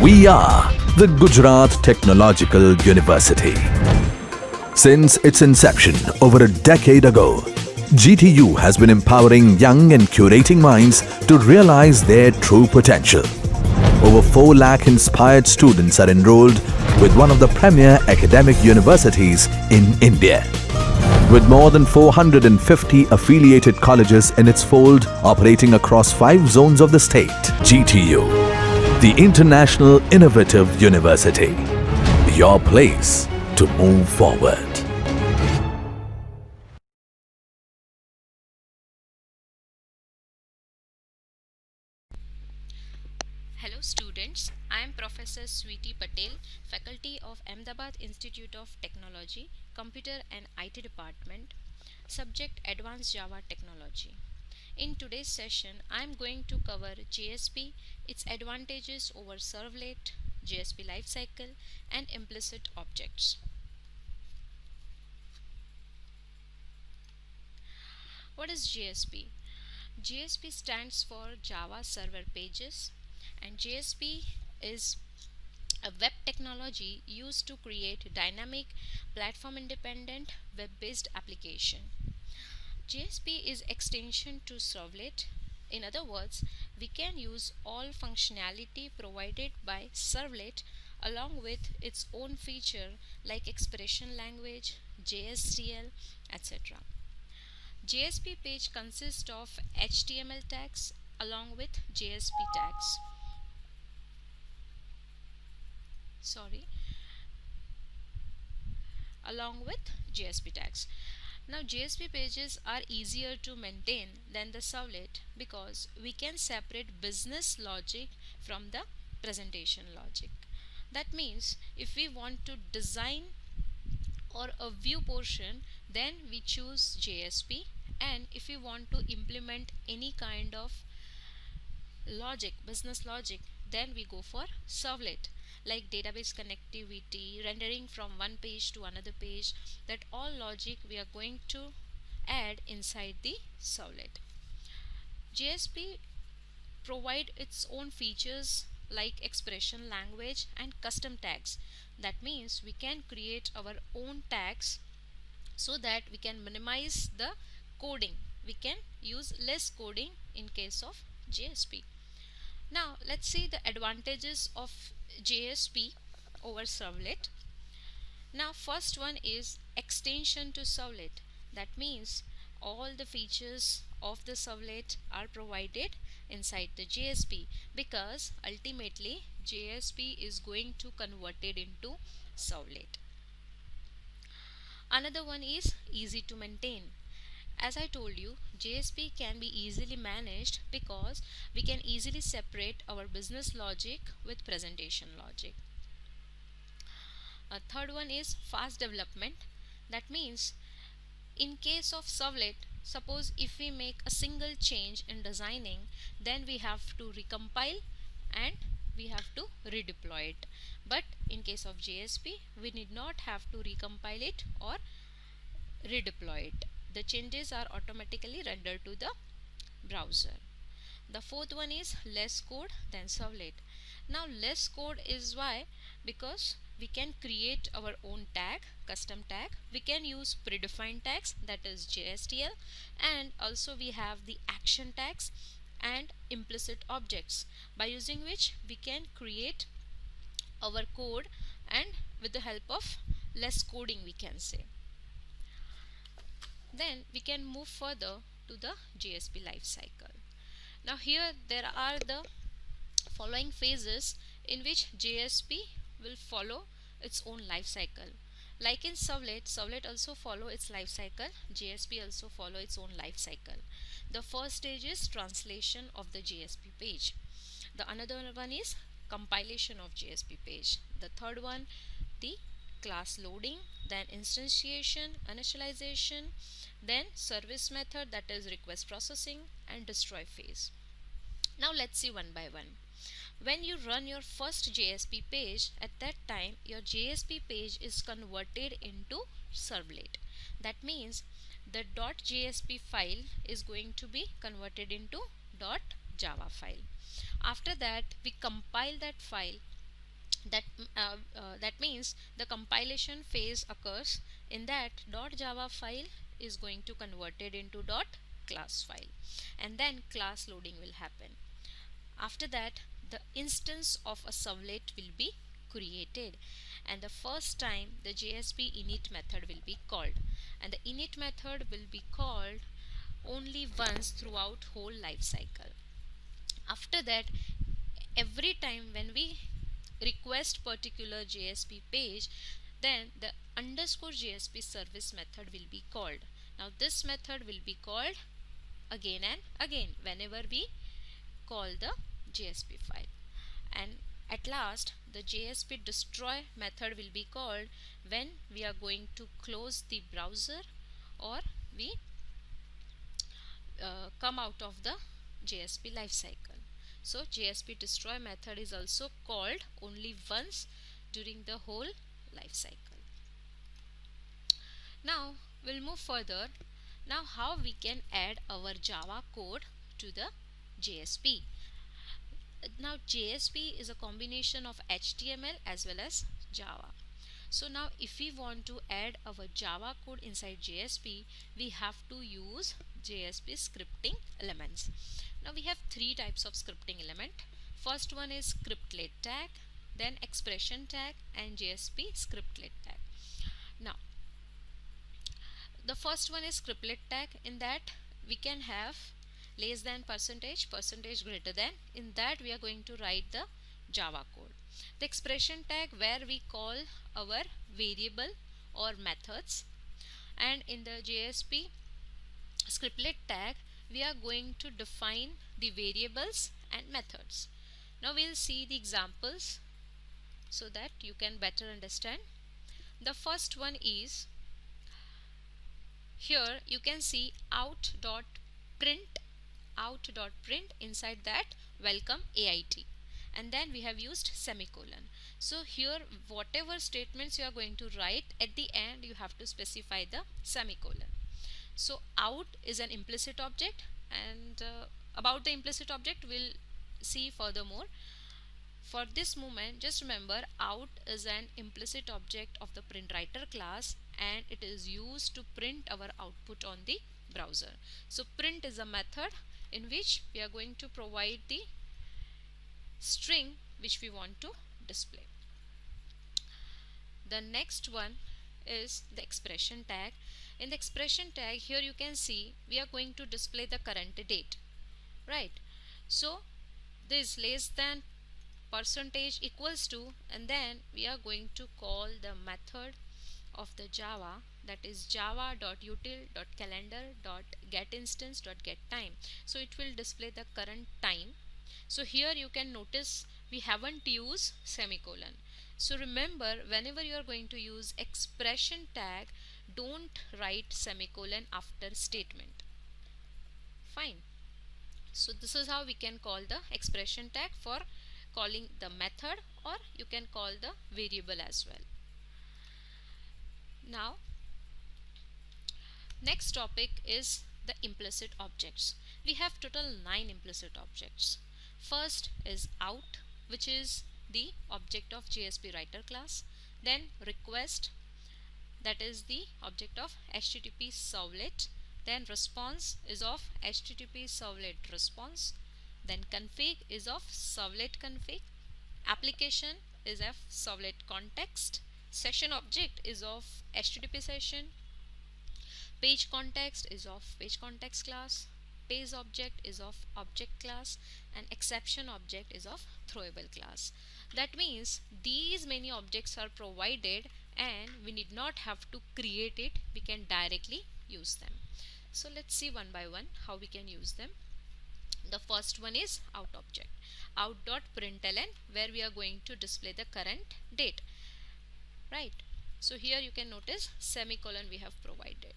We are the Gujarat Technological University. Since its inception over a decade ago, GTU has been empowering young and curating minds to realize their true potential. Over 4 lakh inspired students are enrolled with one of the premier academic universities in India. With more than 450 affiliated colleges in its fold operating across 5 zones of the state, GTU, the International Innovative University, your place to move forward. Hello students, I am Professor Sweety Patel, Faculty of Ahmedabad Institute of Technology, Computer and IT Department, Subject Advanced Java Technology. In today's session, I am going to cover JSP, its advantages over servlet, JSP lifecycle and implicit objects. What is JSP? JSP stands for Java Server Pages, and JSP is a web technology used to create dynamic, platform-independent, web-based application. JSP is extension to servlet. In other words, we can use all functionality provided by servlet along with its own feature like expression language, JSTL, etc. JSP page consists of HTML tags along with JSP tags. Along with JSP tags. Now JSP pages are easier to maintain than the servlet because we can separate business logic from the presentation logic. That means if we want to design or a view portion, then we choose JSP, and if we want to implement any kind of logic, business logic, then we go for servlet, like database connectivity, rendering from one page to another page. That all logic we are going to add inside the servlet. JSP provide its own features like expression language and custom tags. That means we can create our own tags so that we can minimize the coding. We can use less coding in case of JSP. Now let's see the advantages of JSP over servlet. Now first one is extension to servlet. That means all the features of the servlet are provided inside the JSP because ultimately JSP is going to convert it into servlet. Another one is easy to maintain. As I told you, JSP can be easily managed because we can easily separate our business logic with presentation logic. A third one is fast development. That means in case of servlet, suppose if we make a single change in designing, then we have to recompile and we have to redeploy it. But in case of JSP, we need not have to recompile it or redeploy it. The changes are automatically rendered to the browser. The fourth one is less code than servlet. Now less code is why? Because we can create our own tag, custom tag. We can use predefined tags, that is JSTL, and also we have the action tags and implicit objects, by using which we can create our code and with the help of less coding we can say. Then we can move further to the JSP lifecycle. Now here there are the following phases in which JSP will follow its own life cycle. Like in servlet, servlet also follow its life cycle, JSP also follow its own life cycle. The first stage is translation of the JSP page. The another one is compilation of JSP page. The third one, the class loading, then instantiation, initialization, then service method, that is request processing, and destroy phase. Now let's see one by one. When you run your first JSP page, at that time your JSP page is converted into servlet. That means the .jsp file is going to be converted into .java file. After that we compile that file that that means the compilation phase occurs in that .java file is going to converted into .class file, and then class loading will happen. After that, the instance of a servlet will be created, and the first time the JSP init method will be called, and the init method will be called only once throughout whole life cycle. After that, every time when we request particular JSP page, then the underscore JSP service method will be called. Now this method will be called again and again whenever we call the JSP file. And at last, the JSP destroy method will be called when we are going to close the browser, or we come out of the JSP lifecycle. So JSP destroy method is also called only once during the whole lifecycle. Now we'll move further. Now how we can add our Java code to the JSP. Now JSP is a combination of HTML as well as Java. So now if we want to add our Java code inside JSP, we have to use JSP scripting elements. Now we have three types of scripting element. First one is scriptlet tag, then expression tag, and JSP scriptlet tag. Now the first one is scriptlet tag. In that we can have less than percentage, percentage greater than. In that we are going to write the Java code. The expression tag where we call our variable or methods, and in the JSP scriptlet tag we are going to define the variables and methods. Now we'll see the examples so that you can better understand. The first one is, here you can see out.print, inside that welcome AIT, and then we have used semicolon. So here whatever statements you are going to write, at the end you have to specify the semicolon. So out is an implicit object, and about the implicit object we'll see furthermore. For this moment, just remember out is an implicit object of the printWriter class, and it is used to print our output on the browser. So print is a method in which we are going to provide the string which we want to display. The next one is the expression tag. In the expression tag, here you can see we are going to display the current date, right? So this less than percentage equals to, and then we are going to call the method of the Java, that is java.util.calendar.getInstance.getTime. So it will display the current time. So here you can notice we haven't used semicolon. So remember, whenever you are going to use expression tag, don't write semicolon after statement. Fine. So this is how we can call the expression tag for calling the method, or you can call the variable as well. Now next topic is the implicit objects. We have total 9 implicit objects. First is out, which is the object of JSP writer class. Then request, that is the object of HTTP servlet. Then response is of HTTP servlet response. Then config is of servlet config. Application is of servlet context. Session object is of HTTP session. Page context is of page context class. Page object is of object class, and exception object is of throwable class. That means these many objects are provided and we need not have to create it, we can directly use them. So let's see one by one how we can use them. The first one is out object, out.println, where we are going to display the current date, right? So here you can notice semicolon we have provided.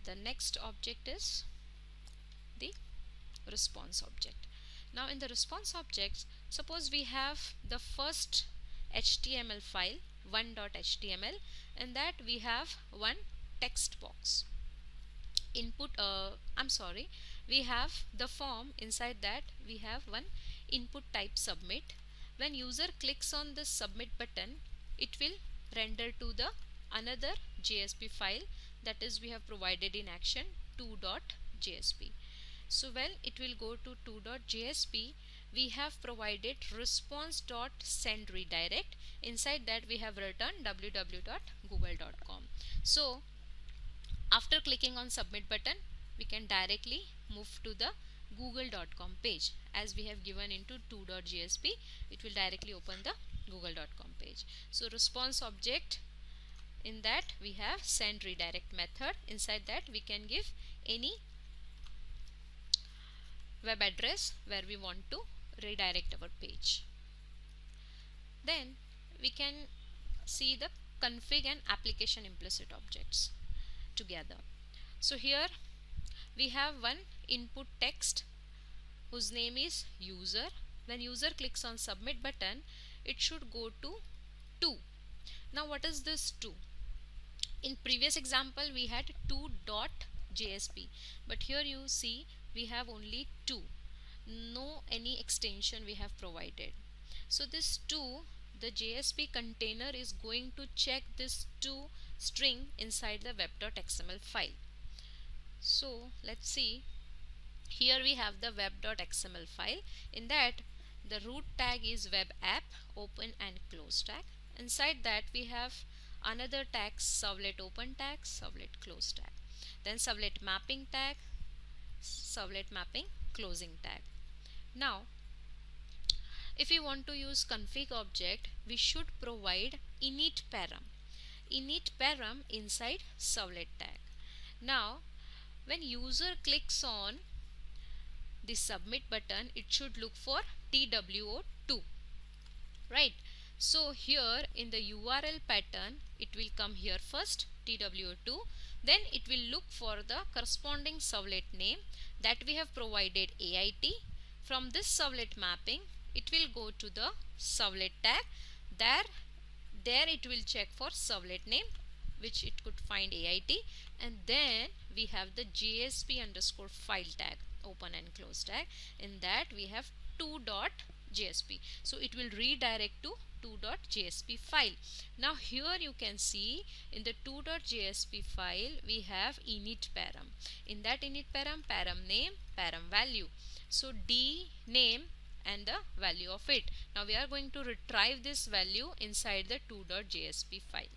The next object is the response object. Now in the response objects, suppose we have the first HTML file 1.html, and that we have one text box input, we have the form. Inside that we have one input type submit, when user clicks on the submit button, it will render to the another JSP file, that is we have provided in action 2.jsp. So when it will go to 2.jsp, we have provided response.send redirect. Inside that we have written www.google.com. So after clicking on submit button, we can directly move to the google.com page. As we have given into 2.jsp, it will directly open the google.com page. So response object, in that we have send redirect method. Inside that we can give any web address where we want to redirect our page. Then we can see the config and application implicit objects together. So here we have one input text whose name is user. When user clicks on submit button, it should go to 2. Now what is this 2? In previous example we had 2.jsp, but here you see we have only 2, no any extension we have provided. So this 2, the JSP container is going to check this 2 string inside the web.xml file. So let's see, here we have the web.xml file. In that the root tag is web app, open and close tag. Inside that we have another tag, servlet open tag, servlet close tag, then servlet mapping tag, servlet mapping closing tag. Now if we want to use config object, we should provide init param inside servlet tag. Now when user clicks on the submit button, it should look for TWO2, right? So here in the URL pattern, it will come here first TWO2, then it will look for the corresponding servlet name that we have provided AIT. From this servlet mapping, it will go to the servlet tag. There it will check for servlet name, which it could find AIT, and then we have the JSP underscore file tag, open and close tag. In that we have 2.jsp, so it will redirect to 2.jsp file. Now here you can see in the 2.jsp file we have init param. In that init param name, param value, so d name and the value of it. Now we are going to retrieve this value inside the 2.jsp file.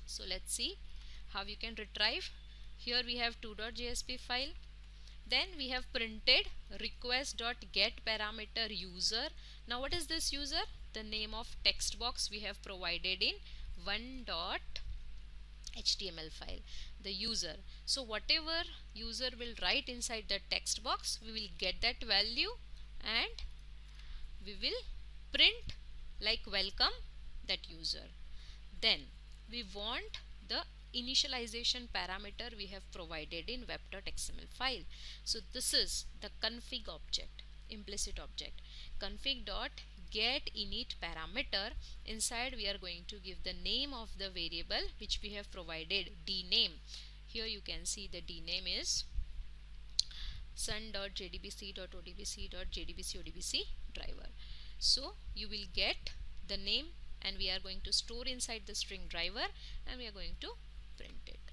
So let's see how you can retrieve. Here we have 2.jsp file. Then we have printed request.get parameter user. Now what is this user? The name of text box we have provided in 1.html file, the user. So whatever user will write inside the text box, we will get that value and we will print like welcome that user. Then we want the initialization parameter we have provided in web.xml file. So this is the config object, implicit object, config.getInit parameter. Inside we are going to give the name of the variable which we have provided, dname. Here you can see the dname is sun.jdbc.odbc.jdbc.odbc driver. So you will get the name and we are going to store inside the string driver and we are going to print it.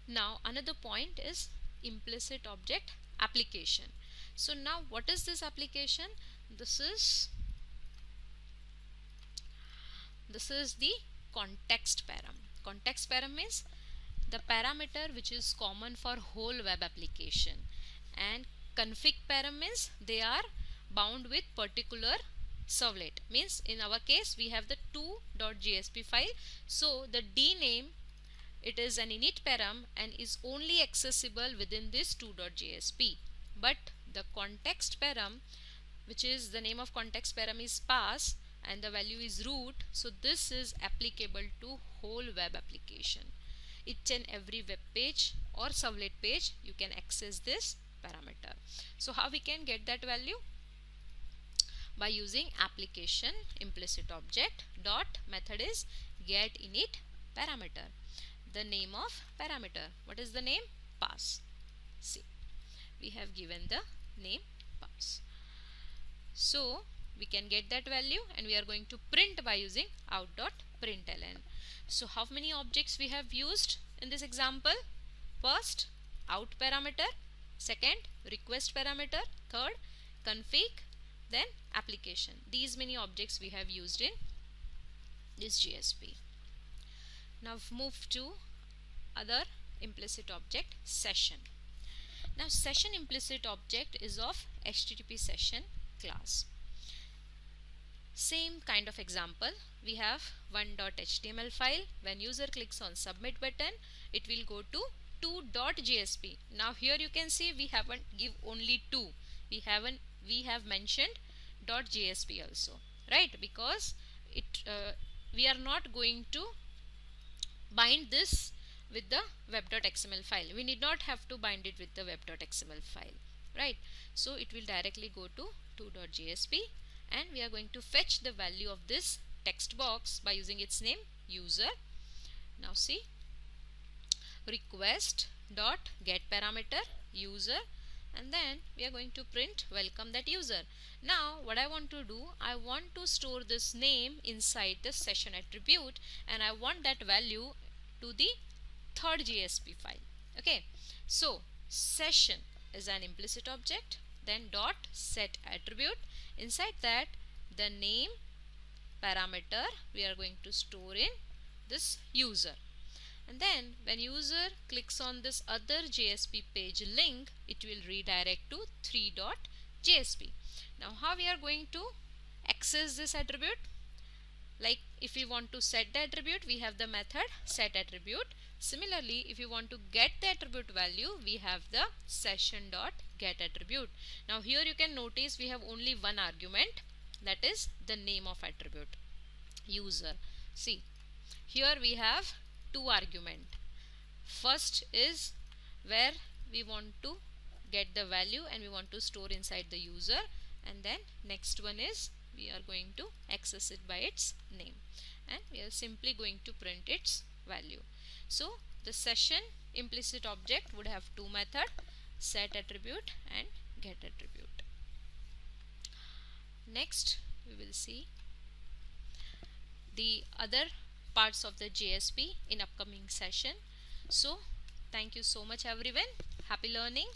Now another point is implicit object application. So now what is this application? This is the context param. Context param means the parameter which is common for whole web application, and config param means they are bound with particular servlet. Means in our case we have the 2.jsp file, so the dname, it is an init param and is only accessible within this 2.jsp. But the context param, which is the name of context param is pass and the value is root, so this is applicable to whole web application. Each and every web page or servlet page you can access this parameter. So how we can get that value? By using application implicit object dot method is getInit parameter. The name of parameter, what is the name? Pass. See, we have given the name pass. So we can get that value, and we are going to print by using out.println. So how many objects we have used in this example? First, out parameter, second, request parameter, third, config, then application. These many objects we have used in this JSP. Now move to other implicit object, session. Now session implicit object is of HTTP session class. Same kind of example, we have one.html file. When user clicks on submit button, it will go to 2.jsp. Now here you can see we haven't give only 2. We have mentioned .jsp also, right? Because we are not going to bind this with the web.xml file. We need not have to bind it with the web.xml file, right? So it will directly go to 2.jsp, and we are going to fetch the value of this text box by using its name, user. Now see, request dot get parameter user, and then we are going to print welcome that user. Now what I want to do, I want to store this name inside the session attribute, and I want that value to the third JSP file. Okay, so session is an implicit object, then dot set attribute. Inside that, the name parameter we are going to store in this user, and then when user clicks on this other JSP page link, it will redirect to 3.jsp. Now how we are going to access this attribute? Like if we want to set the attribute, we have the method set attribute. Similarly, if you want to get the attribute value, we have the session.get attribute. Now here you can notice we have only one argument, that is the name of attribute, user. See, here we have two arguments. First is where we want to get the value and we want to store inside the user, and then next one is we are going to access it by its name, and we are simply going to print its value. So the session implicit object would have two methods, set attribute and get attribute. Next we will see the other parts of the JSP in upcoming session. So thank you so much everyone. Happy learning.